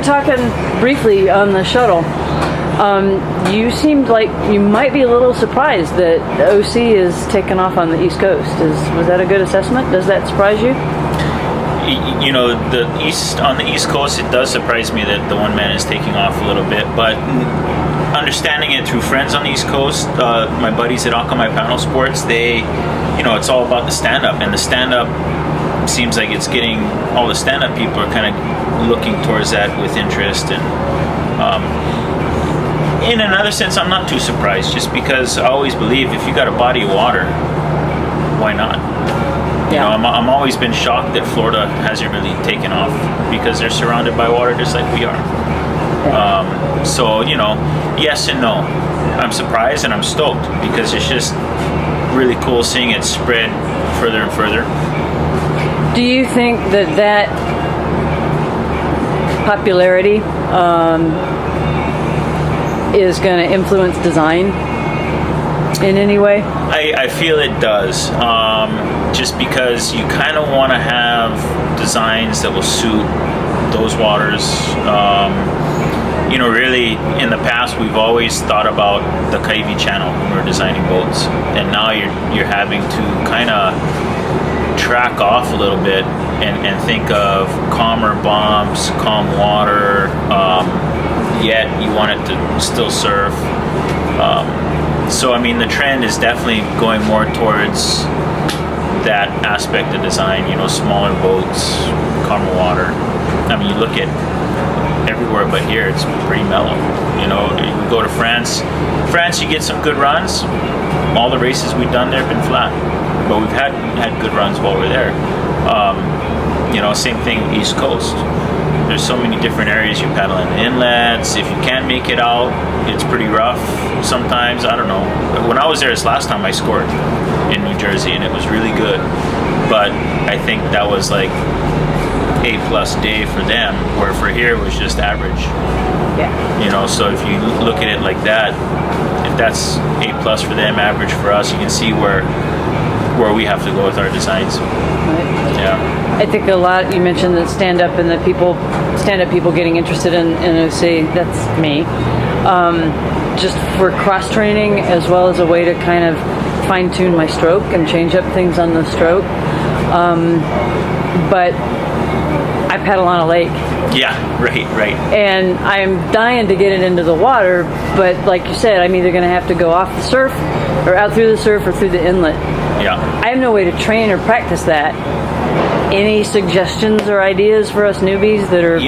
talking briefly on the shuttle. You seemed like you might be a little surprised that OC is taking off on the East Coast. Was that a good assessment? Does that surprise you? You know, on the East Coast, it does surprise me that the one man is taking off a little bit, but understanding it through friends on the East Coast, my buddies at Akamai Paddle Sports, it's all about the stand-up, and the stand-up seems like it's getting, all the stand-up people are kind of looking towards that with interest, and in another sense, I'm not too surprised, just because I always believe if you got a body of water, why not? You know, I'm always been shocked that Florida hasn't really taken off, because they're surrounded by water just like we are. So, yes and no. I'm surprised and I'm stoked, because it's just really cool seeing it spread further and further. Do you think that popularity is going to influence design in any way? I feel it does, just because you kind of want to have designs that will suit those waters. Really, in the past, we've always thought about the Kaiwi Channel when we're designing boats, and now you're having to kind of track off a little bit and think of calmer bumps, calm water, yet you want it to still surf. So, I mean, the trend is definitely going more towards that aspect of design, smaller boats, calmer water. I mean, you look at everywhere but here, it's pretty mellow. You go to France, you get some good runs. All the races we've done there have been flat, but we've had good runs while we're there. Same thing East Coast. There's so many different areas you paddle in. Inlets, if you can't make it out, it's pretty rough sometimes. I don't know. When I was there this last time, I scored in New Jersey, and it was really good. But I think that was like A+ day for them, where for here it was just average. Yeah. So if you look at it like that, if that's A+ for them, average for us, you can see where we have to go with our designs. Right. Yeah. I think a lot, you mentioned that stand-up and the stand-up people getting interested in OC, that's me. Just for cross-training, as well as a way to kind of fine-tune my stroke and change up things on the stroke. But I paddle on a lake. Yeah, right. And I'm dying to get it into the water, but like you said, I'm either going to have to go off the surf, or out through the surf, or through the inlet. Yeah. I have no way to train or practice that. Any suggestions or ideas for us newbies that are...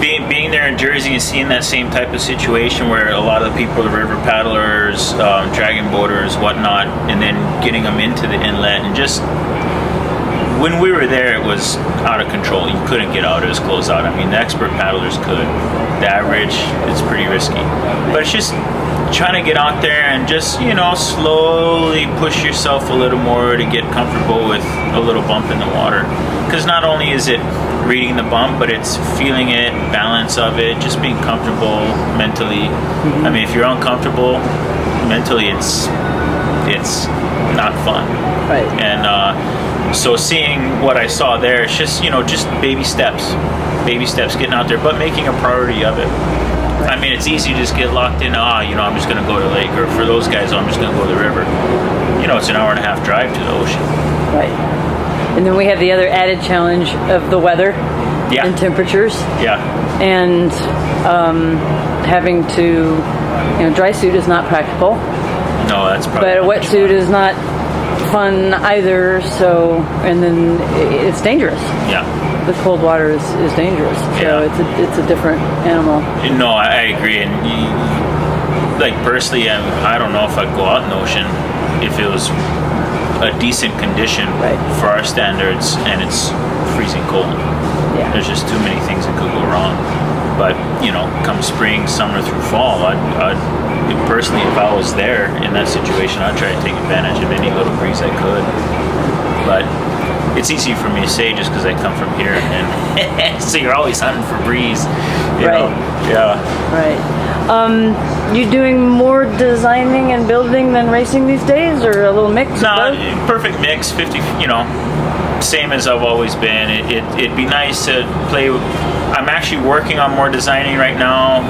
being there in Jersey and seeing that same type of situation where a lot of the people, the river paddlers, dragon boaters, whatnot, and then getting them into the inlet, and just... When we were there, it was out of control. You couldn't get out. It was closed out. I mean, the expert paddlers could. The average, it's pretty risky. But it's just trying to get out there and just, slowly push yourself a little more to get comfortable with a little bump in the water. Because not only is it reading the bump, but it's feeling it, balance of it, just being comfortable mentally. Mm-hmm. I mean, if you're uncomfortable mentally, it's not fun. Right. And so seeing what I saw there, it's just, just baby steps, getting out there, but making a priority of it. I mean, it's easy to just get locked in, I'm just going to go to the lake, or for those guys, I'm just going to go to the river. It's an hour and a half drive to the ocean. Right. And then we have the other added challenge of the weather and temperatures. Yeah. And having to, dry suit is not practical. No, that's probably. But a wetsuit is not fun either. So, and then it's dangerous. Yeah. The cold water is dangerous. So it's a different animal. No, I agree. And personally, I don't know if I'd go out in the ocean if it was a decent condition for our standards and it's freezing cold. Yeah. There's just too many things that could go wrong. But, come spring, summer through fall, I'd personally, if I was there in that situation, I'd try to take advantage of any little breeze I could. But it's easy for me to say just because I come from here, and so you're always hunting for breeze. You know? Yeah. Right. You doing more designing and building than racing these days, or a little mix? No, perfect mix. 50. same as I've always been. It'd be nice to play. I'm actually working on more designing right now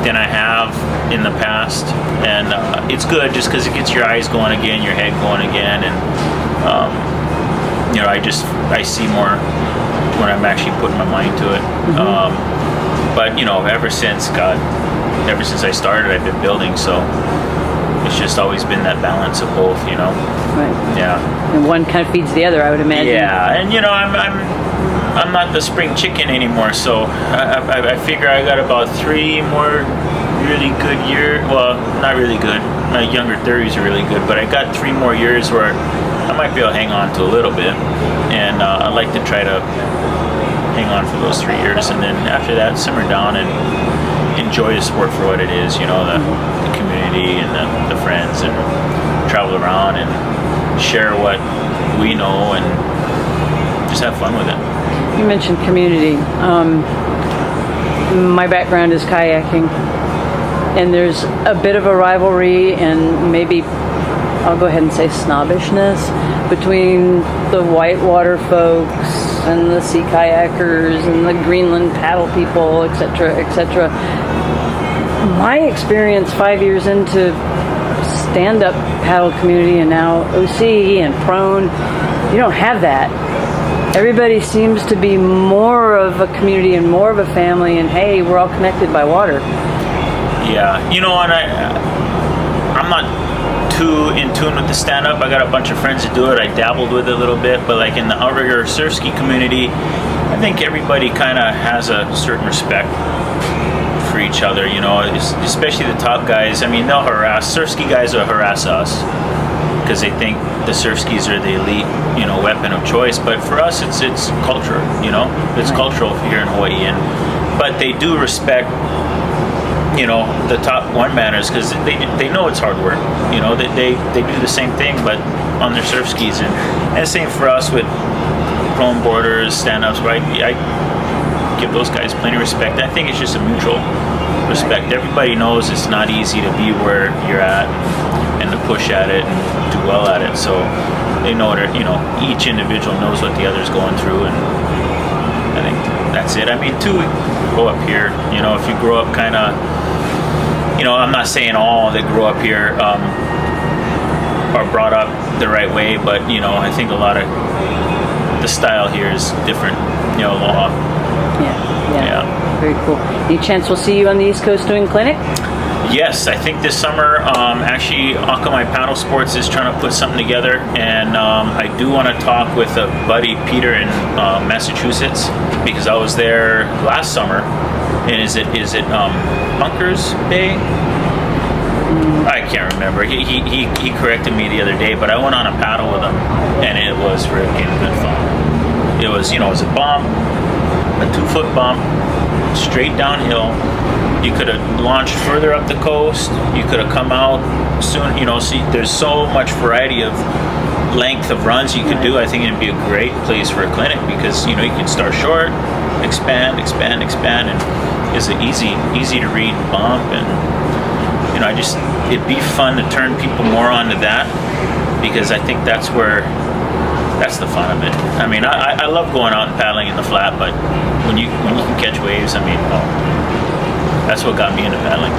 than I have in the past, and it's good just because it gets your eyes going again, your head going again, and I see more when I'm actually putting my mind to it. But ever since I started, I've been building, so it's just always been that balance of both, Right. Yeah. And one kind of feeds the other, I would imagine. Yeah, and I'm not the spring chicken anymore, so I figure I got about 3 more really good years. Well, not really good. My younger 30s are really good, but I got 3 more years where I might be able to hang on to a little bit, and I'd like to try to hang on for those 3 years, and then after that, simmer down and enjoy the sport for what it is. The community and the friends, and travel around and share what we know and just have fun with it. You mentioned community. My background is kayaking, and there's a bit of a rivalry and maybe, I'll go ahead and say, snobbishness between the whitewater folks and the sea kayakers and the Greenland paddle people, etc., etc. My experience 5 years into stand-up paddle community and now OC and prone, you don't have that. Everybody seems to be more of a community and more of a family, and hey, we're all connected by water. Yeah, and I'm not too in tune with the stand-up. I got a bunch of friends that do it. I dabbled with it a little bit, but like in the Outrigger surf ski community, I think everybody kind of has a certain respect for each other, especially the top guys. I mean, they'll harass, surf ski guys will harass us because they think the surf skis are the elite, weapon of choice. But for us, it's culture, it's cultural here in Hawaii, but they do respect, the top one-manners because they know it's hard work. They do the same thing, but on their surf skis, and same for us with prone boarders, stand-ups, right? I give those guys plenty of respect. I think it's just a mutual respect. Everybody knows it's not easy to be where you're at and to push at it and do well at it. So they know that, each individual knows what the other's going through, and I think that's it. I mean, too, grow up here. If you grow up kind of, I'm not saying all that grow up here are brought up the right way, but I think a lot of the style here is different. Aloha. Yeah. Very cool. Any chance we'll see you on the East Coast doing clinic? Yes, I think this summer, actually, Akamai Paddle Sports is trying to put something together, and I do want to talk with a buddy, Peter, in Massachusetts, because I was there last summer. And is it Bunkers Bay? I can't remember. He corrected me the other day, but I went on a paddle with him, and it was freaking good fun. It was, it was a bump, a 2-foot bump, straight downhill. You could have launched further up the coast. You could have come out soon. See, there's so much variety of length of runs you could do. I think it'd be a great place for a clinic because you can start short, expand, and it's an easy to read bump, and it'd be fun to turn people more onto that because I think that's the fun of it. I mean, I love going out and paddling in the flat, but when you can catch waves, I mean, that's what got me into paddling.